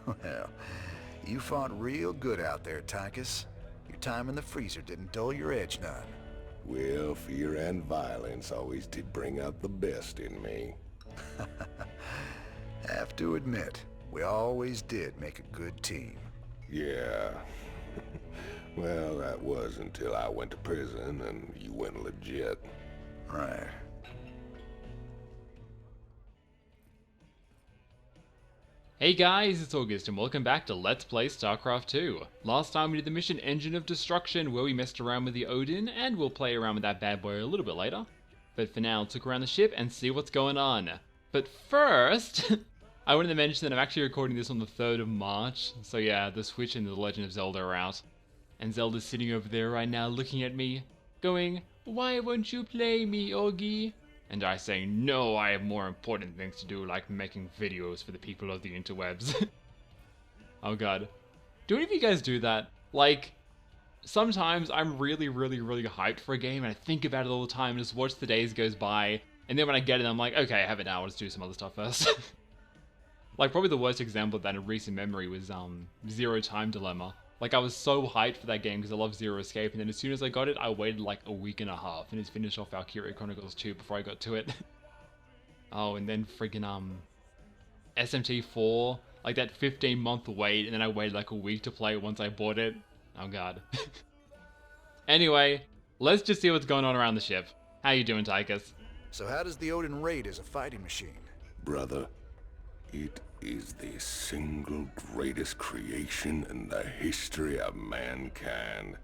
Well, you fought real good out there, Tychus. Your time in the freezer didn't dull your edge none. Well, fear and violence always did bring out the best in me. Have to admit, we always did make a good team. Yeah. Well, that was until I went to prison and you went legit. Right. Hey guys, it's August and welcome back to Let's Play StarCraft II. Last time we did the mission Engine of Destruction where we messed around with the Odin, and we'll play around with that bad boy a little bit later. But for now, let's look around the ship and see what's going on. But first, I wanted to mention that I'm actually recording this on the 3rd of March, so yeah, the Switch and the Legend of Zelda are out. And Zelda's sitting over there right now looking at me, going, "Why won't you play me, Augie?" And I say, "No, I have more important things to do, like making videos for the people of the interwebs." Oh god. Do any of you guys do that? Like, sometimes I'm really hyped for a game and I think about it all the time and just watch the days goes by, and then when I get it I'm like, okay, I have it now, let's do some other stuff first. Like, probably the worst example of that in recent memory was Zero Time Dilemma. Like, I was so hyped for that game because I love Zero Escape, and then as soon as I got it, I waited like a week and a half and just finished off Valkyria Chronicles 2 before I got to it. Oh, and then friggin' SMT4, like that 15-month wait, and then I waited like a week to play it once I bought it. Oh god. Anyway, let's just see what's going on around the ship. How you doing, Tychus? So how does the Odin rate as a fighting machine? Brother, it is the single greatest creation in the history of mankind.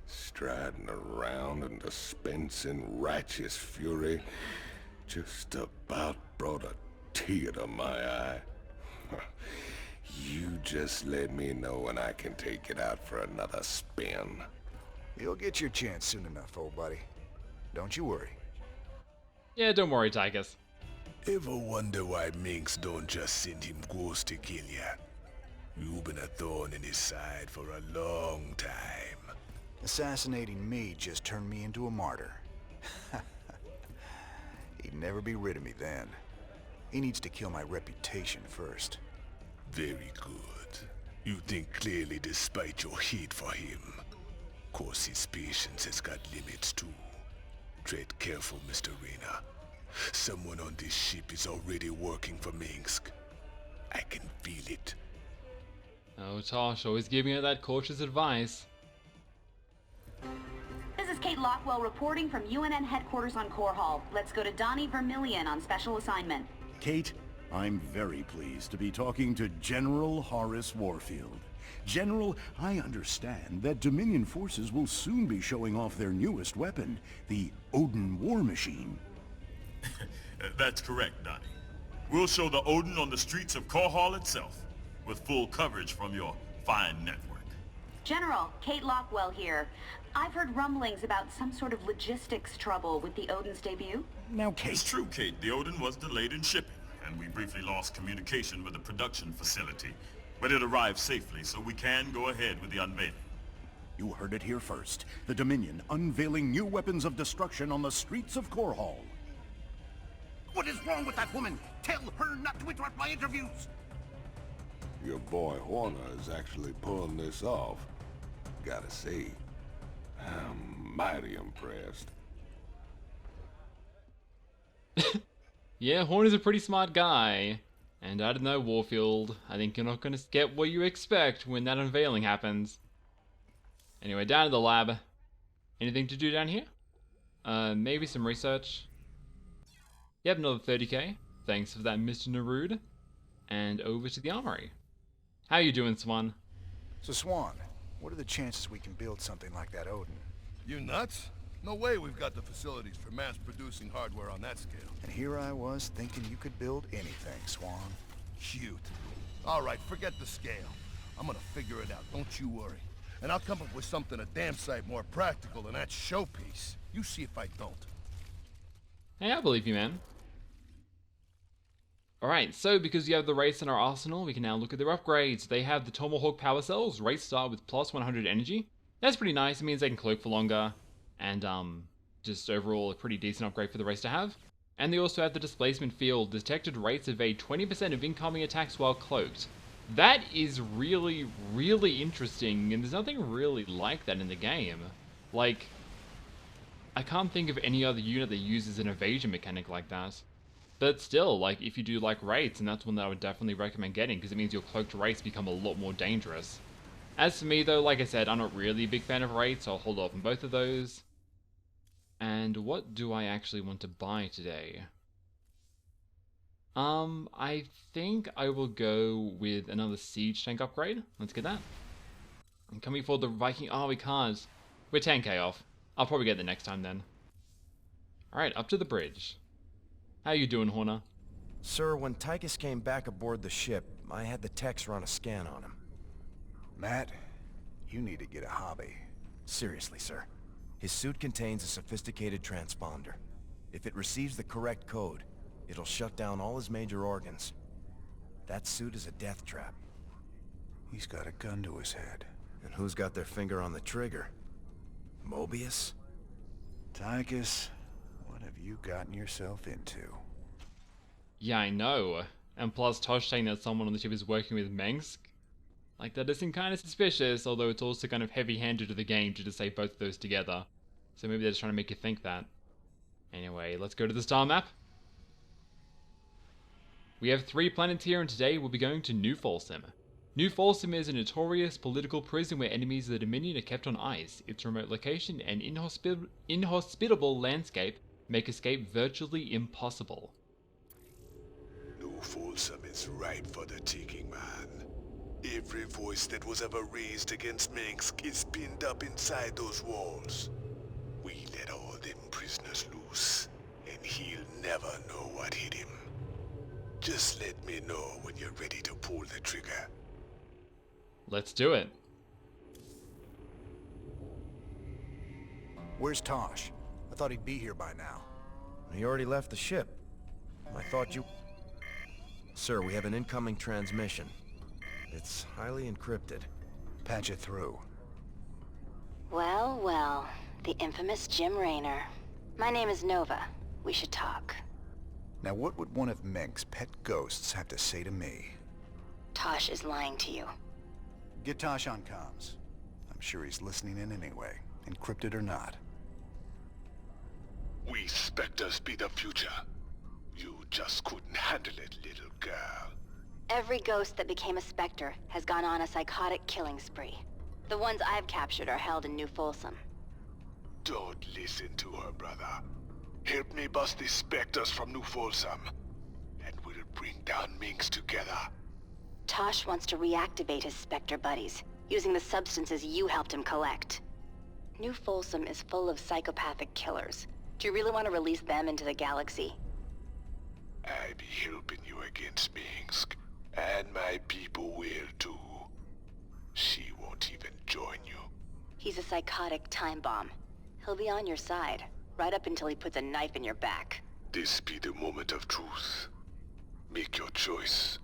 Striding around and dispensing righteous fury just about brought a tear to my eye. You just let me know when I can take it out for another spin. You'll get your chance soon enough, old buddy. Don't you worry. Yeah, don't worry, Tychus. Ever wonder why Minx don't just send him ghosts to kill ya? You've been a thorn in his side for a long time. Assassinating me just turned me into a martyr. He'd never be rid of me then. He needs to kill my reputation first. Very good. You think clearly despite your hate for him. Course his patience has got limits too. Tread careful, Mr. Reyna. Someone on this ship is already working for Minsk. I can feel it. Oh, Tosh, always giving her that cautious advice. This is Kate Lockwell reporting from UNN headquarters on Core Hall. Let's go to Donnie Vermillion on special assignment. Kate, I'm very pleased to be talking to General Horace Warfield. General, I understand that Dominion forces will soon be showing off their newest weapon, the Odin War Machine. That's correct, Donnie. We'll show the Odin on the streets of Core Hall itself, with full coverage from your fine network. General, Kate Lockwell here. I've heard rumblings about some sort of logistics trouble with the Odin's debut. Now, It's Kate, true, Kate. The Odin was delayed in shipping, and we briefly lost communication with the production facility. But it arrived safely, so we can go ahead with the unveiling. you heard it here first. The Dominion unveiling new weapons of destruction on the streets of Core Hall. What is wrong with that woman? Tell her not to interrupt my interviews! Your boy Horner is actually pulling this off. Gotta say, I'm mighty impressed. Yeah, Horner's a pretty smart guy. And I don't know, Warfield, I think you're not gonna get what you expect when that unveiling happens. Anyway, down to the lab. Anything to do down here? Maybe some research. Yep, another 30k. Thanks for that, Mr. Narud. And over to the armory. How you doing, Swan? So Swan, what are the chances we can build something like that Odin? You nuts? No way we've got the facilities for mass-producing hardware on that scale. And here I was thinking you could build anything, Swan. Cute. All right, forget the scale. I'm gonna figure it out, don't you worry. And I'll come up with something a damn sight more practical than that showpiece. You see if I don't. Hey, I believe you, man. Alright, so because you have the race in our arsenal, we can now look at their upgrades. They have the Tomahawk power cells, race start with plus 100 energy. That's pretty nice, it means they can cloak for longer. And just overall a pretty decent upgrade for the race to have. And they also have the displacement field. Detected rates evade 20% of incoming attacks while cloaked. That is really, really interesting, and there's nothing really like that in the game. Like, I can't think of any other unit that uses an evasion mechanic like that. But still, like, if you do like raids, and that's one that I would definitely recommend getting, because it means your cloaked raids become a lot more dangerous. As for me though, like I said, I'm not really a big fan of raids, so I'll hold off on both of those. And what do I actually want to buy today? I think I will go with another siege tank upgrade. Let's get that. And can we afford the Viking? Oh, we can't. We're 10k off. I'll probably get it next time then. Alright, up to the bridge. How you doing, Horner? Sir, when Tychus came back aboard the ship, I had the techs run a scan on him. Matt, you need to get a hobby. Seriously, sir. His suit contains a sophisticated transponder. If it receives the correct code, it'll shut down all his major organs. That suit is a death trap. He's got a gun to his head. And who's got their finger on the trigger? Mobius? Tychus, what have you gotten yourself into? Yeah, I know. And plus Tosh saying that someone on the ship is working with Mengsk. Like, that does seem kind of suspicious, although it's also kind of heavy-handed to the game to just say both of those together. So maybe they're just trying to make you think that. Anyway, let's go to the star map. We have 3 planets here, and today we'll be going to New Folsom. New Folsom is a notorious political prison where enemies of the Dominion are kept on ice. Its remote location and inhospitable landscape make escape virtually impossible. New Folsom is ripe for the taking, man. Every voice that was ever raised against Mengsk is pinned up inside those walls. We let all them prisoners loose, and he'll never know what hit him. Just let me know when you're ready to pull the trigger. Let's do it. Where's Tosh? I thought he'd be here by now. He already left the ship. I thought you... Sir, we have an incoming transmission. It's highly encrypted. Patch it through. Well, well. The infamous Jim Raynor. My name is Nova. We should talk. Now what would one of Mengsk's pet ghosts have to say to me? Tosh is lying to you. Get Tosh on comms. I'm sure he's listening in anyway, encrypted or not. We Spectres be the future. You just couldn't handle it, little girl. Every ghost that became a Spectre has gone on a psychotic killing spree. The ones I've captured are held in New Folsom. Don't listen to her, brother. Help me bust these Spectres from New Folsom, and we'll bring down Minx together. Tosh wants to reactivate his Spectre buddies, using the substances you helped him collect. New Folsom is full of psychopathic killers. Do you really want to release them into the galaxy? I be helping you against Minsk, and my people will too. She won't even join you. He's a psychotic time bomb. He'll be on your side, right up until he puts a knife in your back. This be the moment of truth. Make your choice.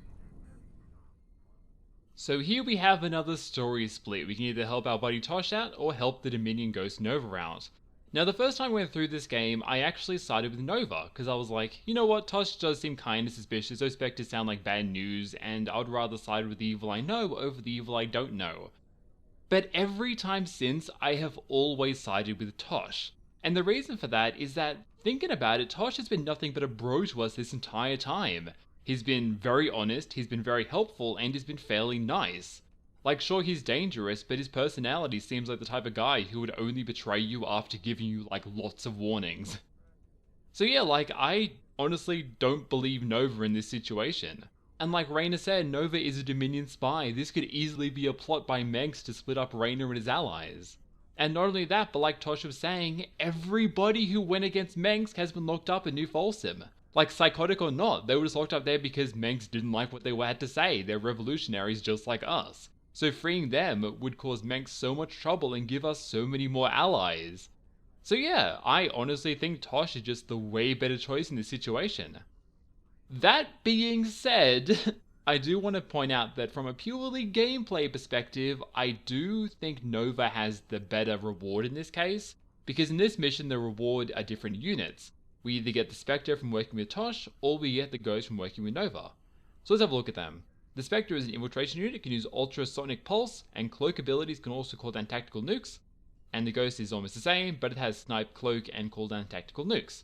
So here we have another story split. We can either help our buddy Tosh out, or help the Dominion Ghost Nova out. Now the first time I went through this game, I actually sided with Nova, because I was like, you know what, Tosh does seem kind of suspicious, those Spectres sound like bad news, and I'd rather side with the evil I know over the evil I don't know. But every time since, I have always sided with Tosh. And the reason for that is that, thinking about it, Tosh has been nothing but a bro to us this entire time. He's been very honest, he's been very helpful, and he's been fairly nice. Like, sure, he's dangerous, but his personality seems like the type of guy who would only betray you after giving you, like, lots of warnings. So yeah, like, I honestly don't believe Nova in this situation. And like Raynor said, Nova is a Dominion spy. This could easily be a plot by Mengsk to split up Raynor and his allies. And not only that, but like Tosh was saying, everybody who went against Mengsk has been locked up in New Folsom. Like, psychotic or not, they were just locked up there because Mengsk didn't like what they had to say. They're revolutionaries just like us. So freeing them would cause Mengsk so much trouble and give us so many more allies. So yeah, I honestly think Tosh is just the way better choice in this situation. That being said, I do want to point out that from a purely gameplay perspective, I do think Nova has the better reward in this case, because in this mission the reward are different units. We either get the Spectre from working with Tosh, or we get the Ghost from working with Nova. So let's have a look at them. The Spectre is an infiltration unit, it can use ultrasonic pulse, and cloak abilities can also call down tactical nukes. And the Ghost is almost the same, but it has snipe, cloak, and call down tactical nukes.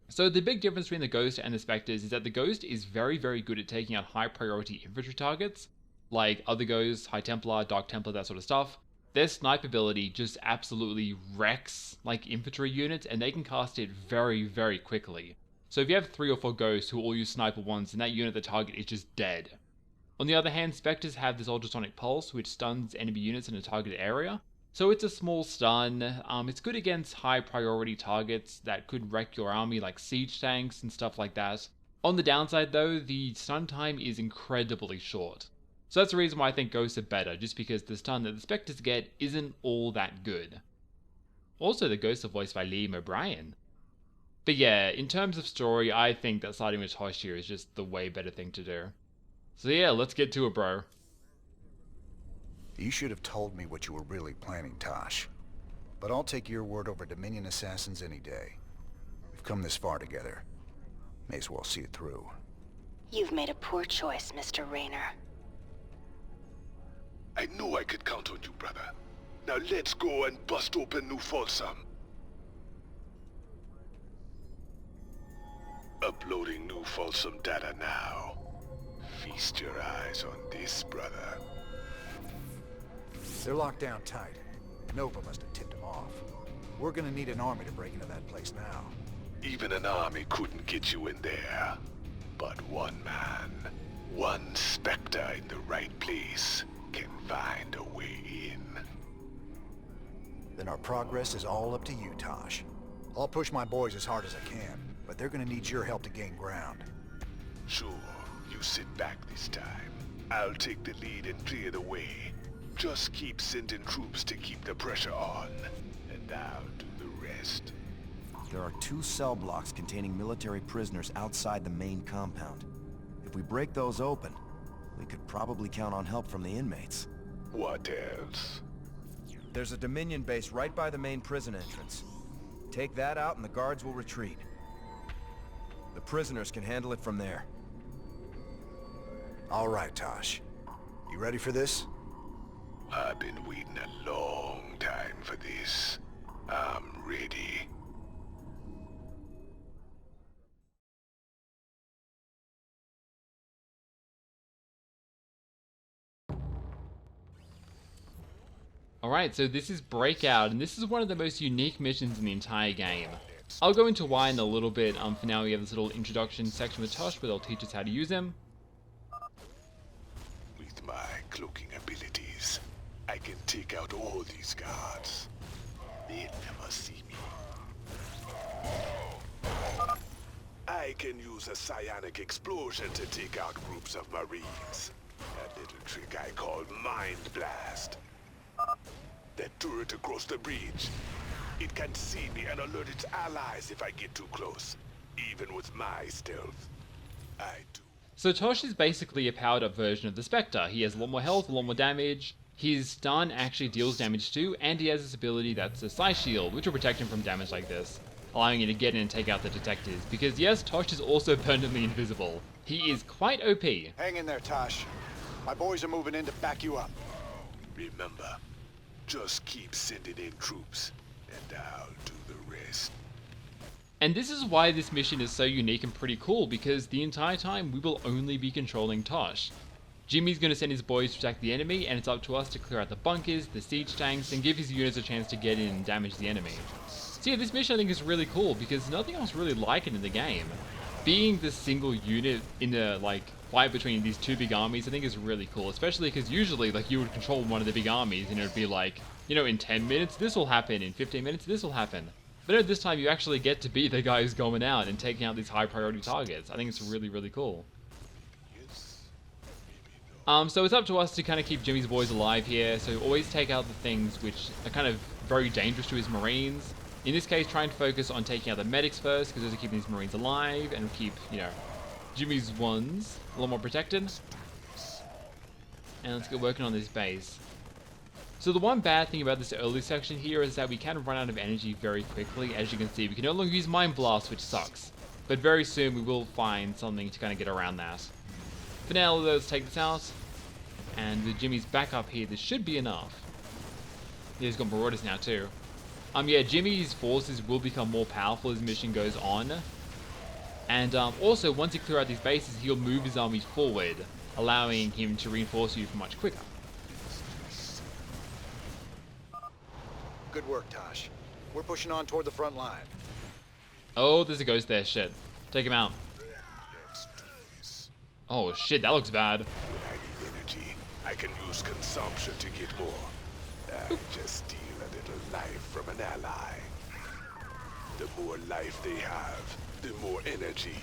So the big difference between the Ghost and the Spectres is that the Ghost is very, very good at taking out high priority infantry targets, like other Ghosts, High Templar, Dark Templar, that sort of stuff. Their snipe ability just absolutely wrecks like infantry units, and they can cast it very, very quickly. So if you have 3 or 4 Ghosts who all use sniper once, then that unit, the target, is just dead. On the other hand, Spectres have this ultrasonic pulse, which stuns enemy units in a targeted area. So it's a small stun. It's good against high priority targets that could wreck your army, like siege tanks and stuff like that. On the downside though, the stun time is incredibly short. So that's the reason why I think Ghosts are better, just because the stun that the Spectres get isn't all that good. Also, the Ghosts are voiced by Liam O'Brien. But yeah, in terms of story, I think that siding with Tosh here is just the way better thing to do. So yeah, let's get to it, bro. You should have told me what you were really planning, Tosh. But I'll take your word over Dominion assassins any day. We've come this far together. May as well see it through. You've made a poor choice, Mr. Rayner. I knew I could count on you, brother. Now let's go and bust open New Folsom. Uploading New Folsom data now. Feast your eyes on this, brother. They're locked down tight. Nova must have tipped them off. We're gonna need an army to break into that place now. Even an army couldn't get you in there. But one man, one Spectre in the right place, can find a way in. Then our progress is all up to you, Tosh. I'll push my boys as hard as I can, but they're gonna need your help to gain ground. Sure, you sit back this time. I'll take the lead and clear the way. Just keep sending troops to keep the pressure on, and I'll do the rest. There are 2 cell blocks containing military prisoners outside the main compound. If we break those open, we could probably count on help from the inmates. What else? There's a Dominion base right by the main prison entrance. Take that out and the guards will retreat. The prisoners can handle it from there. All right, Tosh. You ready for this? I've been waiting a long time for this. I'm ready. Alright, so this is Breakout, and this is one of the most unique missions in the entire game. I'll go into why in a little bit. For now we have this little introduction section with Tosh where they'll teach us how to use him. With my cloaking abilities, I can take out all these guards. They'll never see me. I can use a psionic explosion to take out groups of Marines. A little trick I call Mind Blast. That turret across the bridge. It can see me and alert its allies if I get too close. Even with my stealth. I do. So Tosh is basically a powered up version of the Spectre. He has a lot more health, a lot more damage. His stun actually deals damage too, and he has this ability that's a Psi Shield, which will protect him from damage like this, allowing you to get in and take out the detectors. Because yes, Tosh is also permanently invisible. He is quite OP. Hang in there, Tosh. My boys are moving in to back you up. Remember, just keep sending in troops, and I'll do the rest. And this is why this mission is so unique and pretty cool, because the entire time we will only be controlling Tosh. Jimmy's going to send his boys to attack the enemy, and it's up to us to clear out the bunkers, the siege tanks, and give his units a chance to get in and damage the enemy. So yeah, this mission I think is really cool, because nothing else really like it in the game. Being the single unit in the fight between these 2 big armies I think is really cool, especially because usually you would control one of the big armies and it would be in 10 minutes this will happen, in 15 minutes this will happen. But no, this time you actually get to be the guy who's going out and taking out these high priority targets. I think it's really, really cool. So it's up to us to kind of keep Jimmy's boys alive here, so always take out the things which are kind of very dangerous to his Marines. In this case, try and focus on taking out the medics first, because those are keeping these Marines alive, and keep, Jimmy's ones a lot more protected. And let's get working on this base. So the one bad thing about this early section here is that we can run out of energy very quickly. As you can see, we can no longer use Mind Blast, which sucks. But very soon we will find something to kind of get around that. For now, let's take this out. And with Jimmy's back up here, this should be enough. Yeah, he's got Marauders now too. Yeah, Jimmy's forces will become more powerful as mission goes on. And also, once you clear out these bases, he'll move his armies forward, allowing him to reinforce you much quicker. Good work, Tosh. We're pushing on toward the front line. Oh, there's a ghost there. Shit. Take him out. Oh, shit. That looks bad. When I need energy, I can use consumption to get more. I just steal a little life from an ally. The more life they have, the more energy.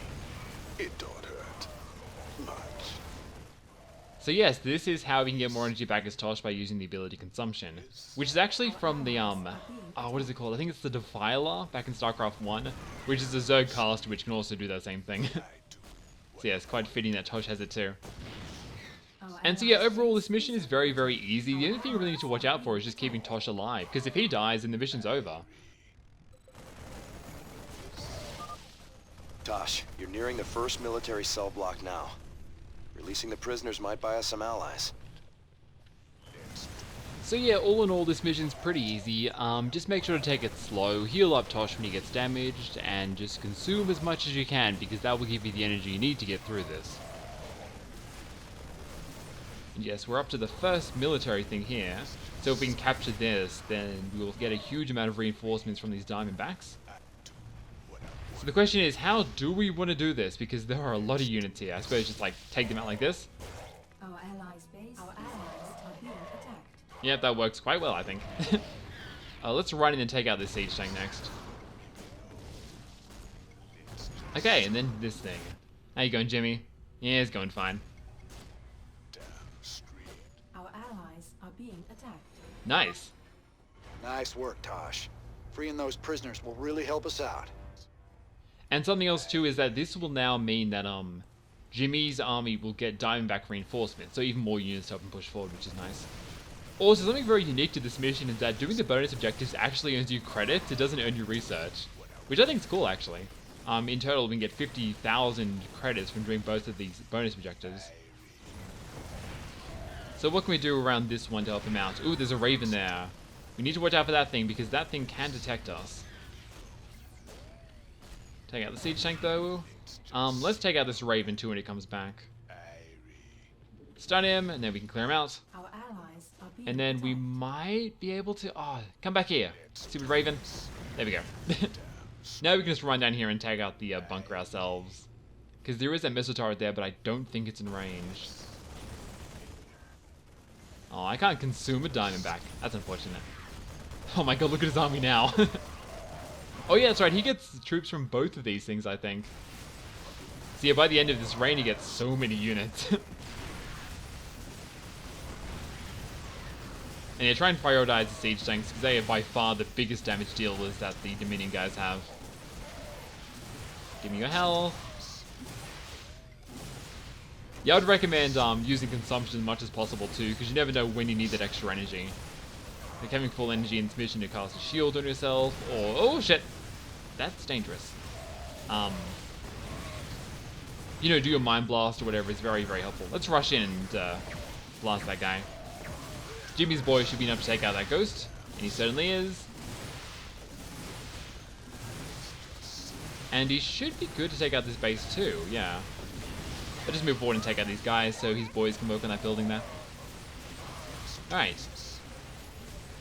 It don't hurt much. So yes, this is how we can get more energy back as Tosh by using the ability Consumption, which is actually from the, what is it called? I think it's the Defiler back in StarCraft 1, which is a Zerg caster which can also do that same thing. So yeah, it's quite fitting that Tosh has it too. And so yeah, overall this mission is very, very easy. The only thing you really need to watch out for is just keeping Tosh alive, because if he dies, then the mission's over. Tosh, you're nearing the first military cell block now. Releasing the prisoners might buy us some allies. So yeah, all in all, this mission's pretty easy. Just make sure to take it slow, heal up Tosh when he gets damaged, and just consume as much as you can, because that will give you the energy you need to get through this. And yes, we're up to the first military thing here, so if we can capture this, then we will get a huge amount of reinforcements from these Diamondbacks. So the question is, how do we want to do this? Because there are a lot of units here. I suppose just like take them out like this. Our allies' base, our allies are being attacked. Yep, that works quite well, I think. Let's run in and take out this siege tank next. Okay, and then this thing. How you going, Jimmy? Yeah, it's going fine. Our allies are being attacked. Nice. Nice work, Tosh. Freeing those prisoners will really help us out. And something else too is that this will now mean that Jimmy's army will get Diamondback reinforcements, so even more units to help him push forward, which is nice. Also, something very unique to this mission is that doing the bonus objectives actually earns you credits. It doesn't earn you research, which I think is cool actually. In total, we can get 50,000 credits from doing both of these bonus objectives. So what can we do around this one to help him out? Ooh, there's a Raven there. We need to watch out for that thing because that thing can detect us. Take out the siege tank though. Let's take out this Raven too when he comes back. Stun him, and then we can clear him out. Our allies are being And then we might be able to... Oh, come back here. Stupid Raven. There we go. Now we can just run down here and take out the bunker ourselves. Because there is a missile turret there, but I don't think it's in range. Oh, I can't consume a Diamondback. That's unfortunate. Oh my god, look at his army now. Oh yeah, that's right, he gets troops from both of these things, I think. So yeah, by the end of this reign, he gets so many units. And yeah, try and prioritize the siege tanks, because they are by far the biggest damage dealers that the Dominion guys have. Give me your health. Yeah, I would recommend using consumption as much as possible too, because you never know when you need that extra energy. Like having full energy in this mission to cast a shield on yourself, or... Oh shit! That's dangerous. You know, do your Mind Blast or whatever is very, very helpful. Let's rush in and blast that guy. Jimmy's boy should be enough to take out that ghost, and he certainly is. And he should be good to take out this base too, yeah. I'll just move forward and take out these guys so his boys can work on that building there. Alright.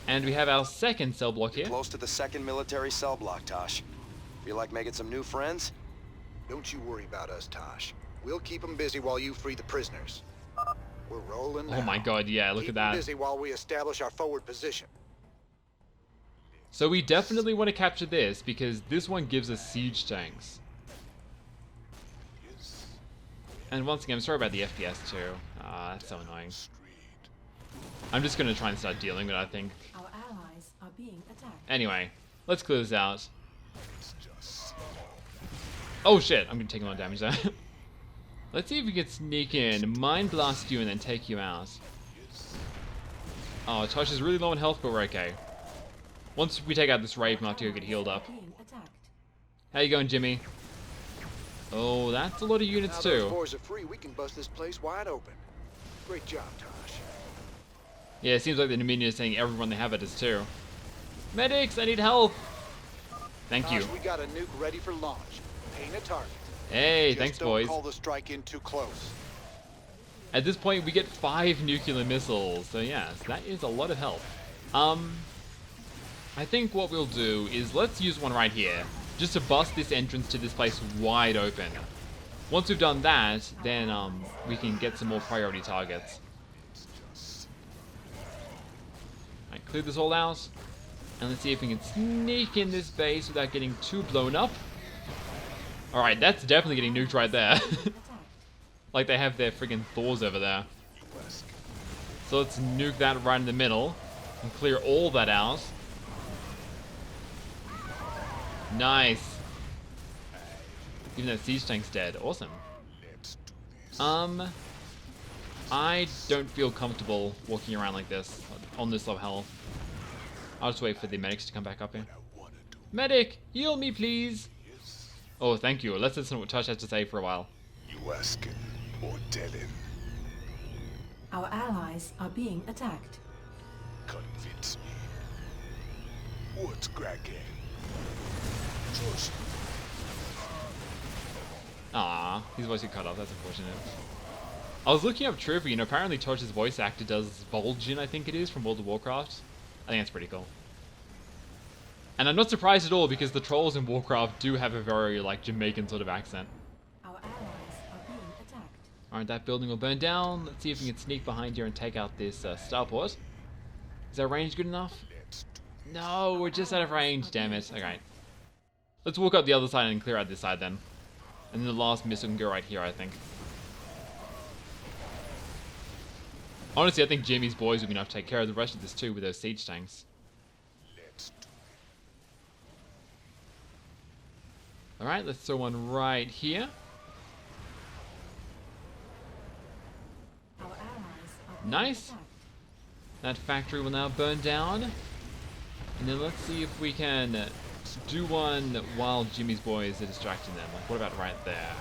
And we have our second cell block here. Close to the second military cell block, Tosh. Feel like making some new friends? Don't you worry about us, Tosh. We'll keep them busy while you free the prisoners. We're rolling now. Oh my god, yeah, look Keep at that. them busy while we establish our forward position. So we definitely want to capture this, because this one gives us siege tanks. And once again, I'm sorry about the FPS too. That's so annoying. I'm just going to try and start dealing with it, I think. Our allies are being attacked. Anyway, let's clear this out. Oh shit, I'm going to take a lot of damage there. Let's see if we can sneak in, Mind Blast you, and then take you out. Oh, Tosh is really low on health, but we're okay. Once we take out this Raven, I'll have to go get healed up. How you going, Jimmy? Oh, that's a lot of units Now too. those boys are free, we can bust this place wide open. Great job, Tosh. Yeah, it seems like the Dominion is saying everyone they have it is too. Medics, I need help! Thank you. Tosh, we got a nuke ready for launch. Paint a target. Hey, Just thanks don't boys. call the strike in too close. At this point, we get 5 nuclear missiles. So yes, that is a lot of help. I think what we'll do is let's use one right here, just to bust this entrance to this place wide open. Once we've done that, then we can get some more priority targets. Alright, clear this all out, and let's see if we can sneak in this base without getting too blown up. Alright, that's definitely getting nuked right there. Like they have their friggin' Thors over there. So let's nuke that right in the middle and clear all that out. Nice. Even that siege tank's dead. Awesome. I don't feel comfortable walking around like this on this low health. I'll just wait for the medics to come back up here. Medic, heal me please. Oh, thank you. Let's listen to what Tosh has to say for a while. You asking or telling? Our allies are being attacked. Convince me. What's cracking? Trust me. Ah, his voice got cut off. That's unfortunate. I was looking up trivia, and apparently Tosh's voice actor does Vol'jin, I think it is, from World of Warcraft. I think that's pretty cool. And I'm not surprised at all, because the trolls in Warcraft do have a very, like, Jamaican sort of accent. Our allies are being attacked. Alright, that building will burn down. Let's see if we can sneak behind here and take out this starport. Is our range good enough? No, we're just out of range, damn it. Okay. Let's walk up the other side and clear out this side then. And then the last missile can go right here, I think. Honestly, I think Jimmy's boys will be enough to take care of the rest of this too with those siege tanks. Alright, let's throw one right here. Our allies are being Nice. attacked. That factory will now burn down. And then let's see if we can do one while Jimmy's boys are distracting them. Like, what about right there?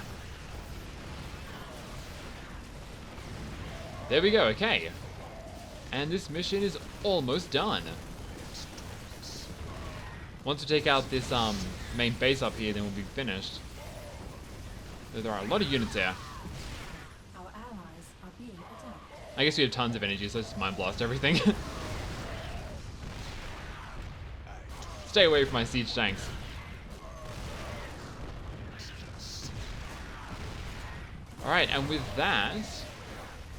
There we go, okay. And this mission is almost done. Once we take out this main base up here, then we'll be finished. There are a lot of units there. Our allies are being attacked. I guess we have tons of energy, so let's just mind blast everything. Stay away from my siege tanks. Alright, and with that,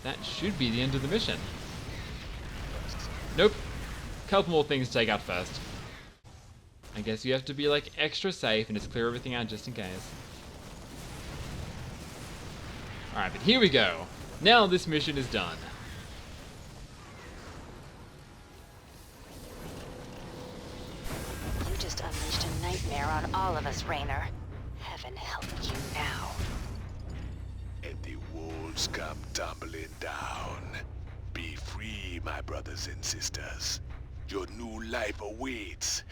that should be the end of the mission. Nope. Couple more things to take out first. I guess you have to be like extra safe and just clear everything out just in case. Alright, but here we go. Now this mission is done. You just unleashed a nightmare on all of us, Raynor. Heaven help you now. And the walls come tumbling down. Be free, my brothers and sisters. Your new life awaits.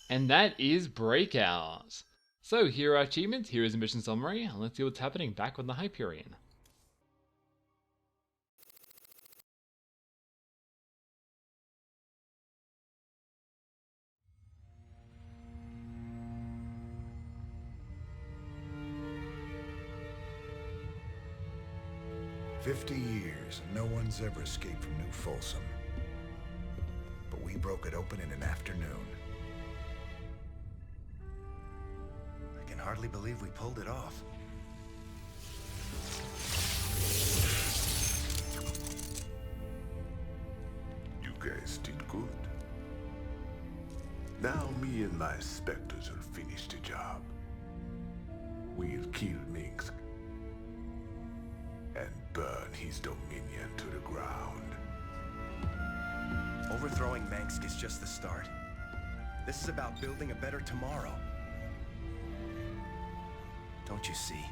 And that is Breakout. So here are our achievements, here is a mission summary, and let's see what's happening back on the Hyperion. "50 years, and no one's ever escaped from New Folsom. But we broke it open in an afternoon. I can hardly believe we pulled it off. You guys did good. Now me and my specters will finish the job. We'll kill Minsk and burn his dominion to the ground. Overthrowing Minsk is just the start. This is about building a better tomorrow. Don't you see?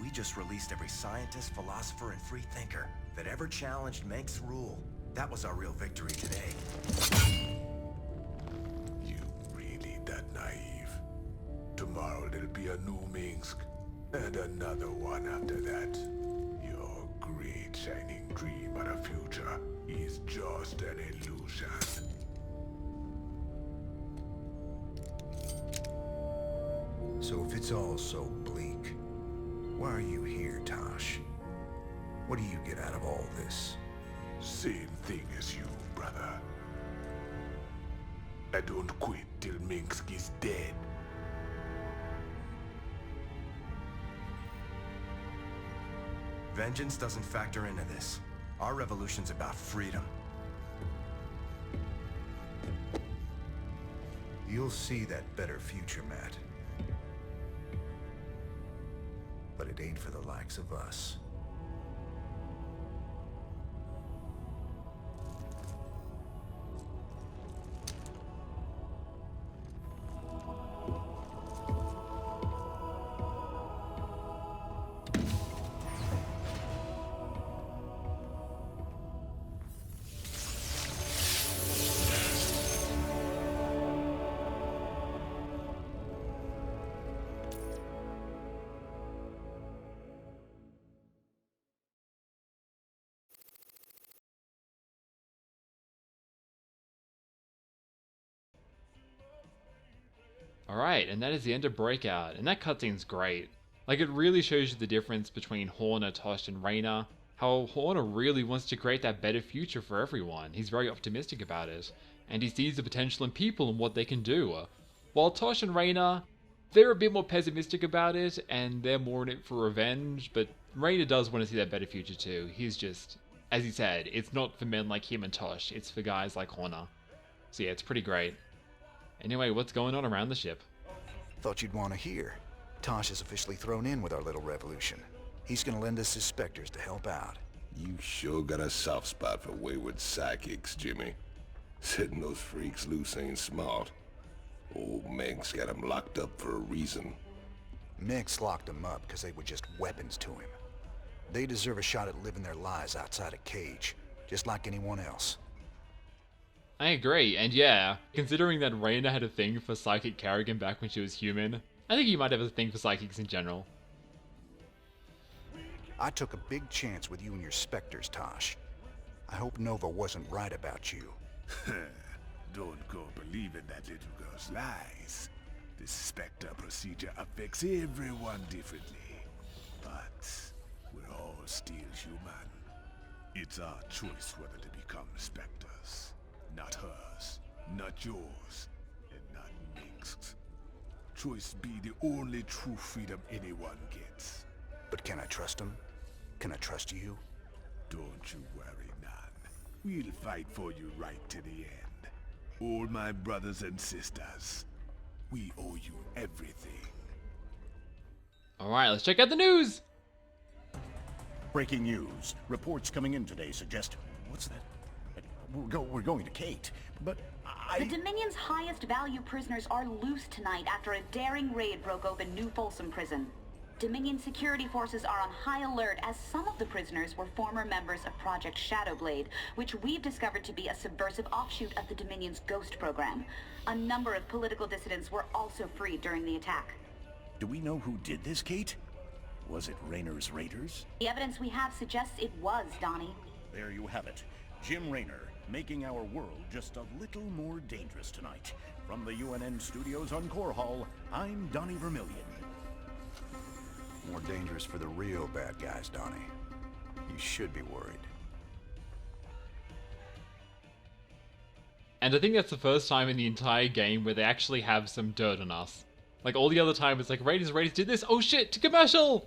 We just released every scientist, philosopher, and free thinker that ever challenged Minsk's rule. That was our real victory today. You really that naive? Tomorrow there'll be a new Minsk, and another one after that. Your great shining dream of the future is just an illusion. So if it's all so bleak, why are you here, Tosh? What do you get out of all this? Same thing as you, brother. I don't quit till Minsk is dead. Vengeance doesn't factor into this. Our revolution's about freedom. You'll see that better future, Matt. But it ain't for the likes of us. Alright, and that is the end of Breakout, and that cutscene's great. Like, it really shows you the difference between Horner, Tosh, and Rayner. How Horner really wants to create that better future for everyone. He's very optimistic about it, and he sees the potential in people and what they can do. While Tosh and Rayner, they're a bit more pessimistic about it, and they're more in it for revenge, but Rayner does want to see that better future too. He's just, as he said, it's not for men like him and Tosh, it's for guys like Horner. So yeah, it's pretty great. Anyway, what's going on around the ship? Thought you'd want to hear. Tosh is officially thrown in with our little revolution. He's gonna lend us his specters to help out. You sure got a soft spot for wayward psychics, Jimmy. Setting those freaks loose ain't smart. Old Meg's got him locked up for a reason. Meg's locked him up because they were just weapons to him. They deserve a shot at living their lives outside a cage, just like anyone else. I agree, and yeah, considering that Rayner had a thing for Psychic Kerrigan back when she was human, I think he might have a thing for psychics in general. I took a big chance with you and your specters, Tosh. I hope Nova wasn't right about you. Don't go believing that little girl's lies. This specter procedure affects everyone differently. But we're all still human. It's our choice whether to become specters. Not hers, not yours, and not Minsk's. Choice be the only true freedom anyone gets. But can I trust him? Can I trust you? Don't you worry, none. We'll fight for you right to the end. All my brothers and sisters, we owe you everything. Alright, let's check out the news! Breaking news. Reports coming in today suggest... What's that? We're going to Kate, but The Dominion's highest value prisoners are loose tonight after a daring raid broke open New Folsom prison. Dominion security forces are on high alert as some of the prisoners were former members of Project Shadowblade, which we've discovered to be a subversive offshoot of the Dominion's Ghost program. A number of political dissidents were also freed during the attack. Do we know who did this, Kate? Was it Rayner's Raiders? The evidence we have suggests it was, Donnie. There you have it. Jim Rayner, making our world just a little more dangerous tonight. From the UNN studios on Core Hall, I'm Donnie Vermillion. More dangerous for the real bad guys, Donnie. You should be worried. And I think that's the first time in the entire game where they actually have some dirt on us. Like, all the other time it's like, Raiders did this, oh shit, to commercial!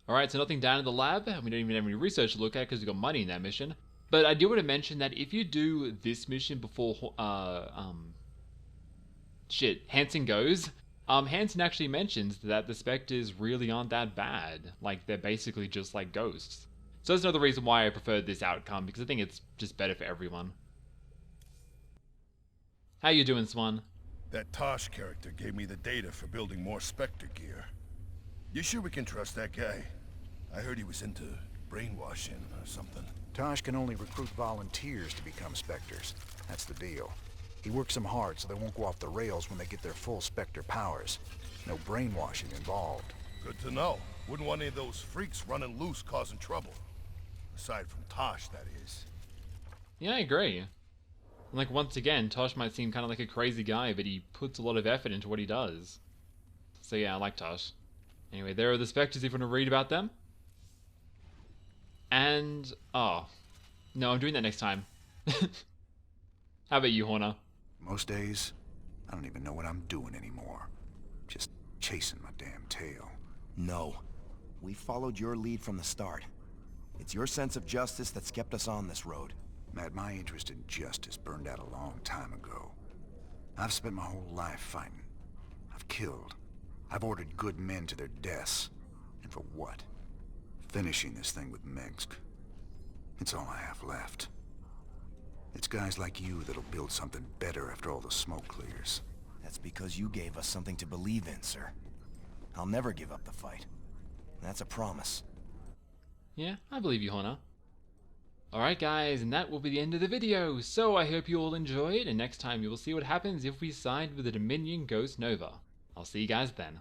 Alright, so nothing down in the lab, and we don't even have any research to look at because we've got money in that mission. But I do want to mention that if you do this mission before, Hansen goes, Hansen actually mentions that the Spectres really aren't that bad. Like, they're basically just like ghosts. So that's another reason why I prefer this outcome, because I think it's just better for everyone. How you doing, Swan? That Tosh character gave me the data for building more Spectre gear. You sure we can trust that guy? I heard he was into brainwashing or something. Tosh can only recruit volunteers to become Spectres. That's the deal. He works them hard so they won't go off the rails when they get their full Spectre powers. No brainwashing involved. Good to know. Wouldn't want any of those freaks running loose causing trouble. Aside from Tosh, that is. Yeah, I agree. Like, once again, Tosh might seem kind of like a crazy guy, but he puts a lot of effort into what he does. So yeah, I like Tosh. Anyway, there are the Spectres if you want to read about them. And, oh. No, I'm doing that next time. How about you, Horner? Most days, I don't even know what I'm doing anymore. Just chasing my damn tail. No. We followed your lead from the start. It's your sense of justice that's kept us on this road. Matt, my interest in justice burned out a long time ago. I've spent my whole life fighting. I've killed. I've ordered good men to their deaths. And for what? Finishing this thing with Mengsk. It's all I have left. It's guys like you that'll build something better after all the smoke clears. That's because you gave us something to believe in, sir. I'll never give up the fight. That's a promise. Yeah, I believe you, Horner. Alright guys, and that will be the end of the video, so I hope you all enjoyed, and next time you will see what happens if we side with the Dominion Ghost Nova. I'll see you guys then.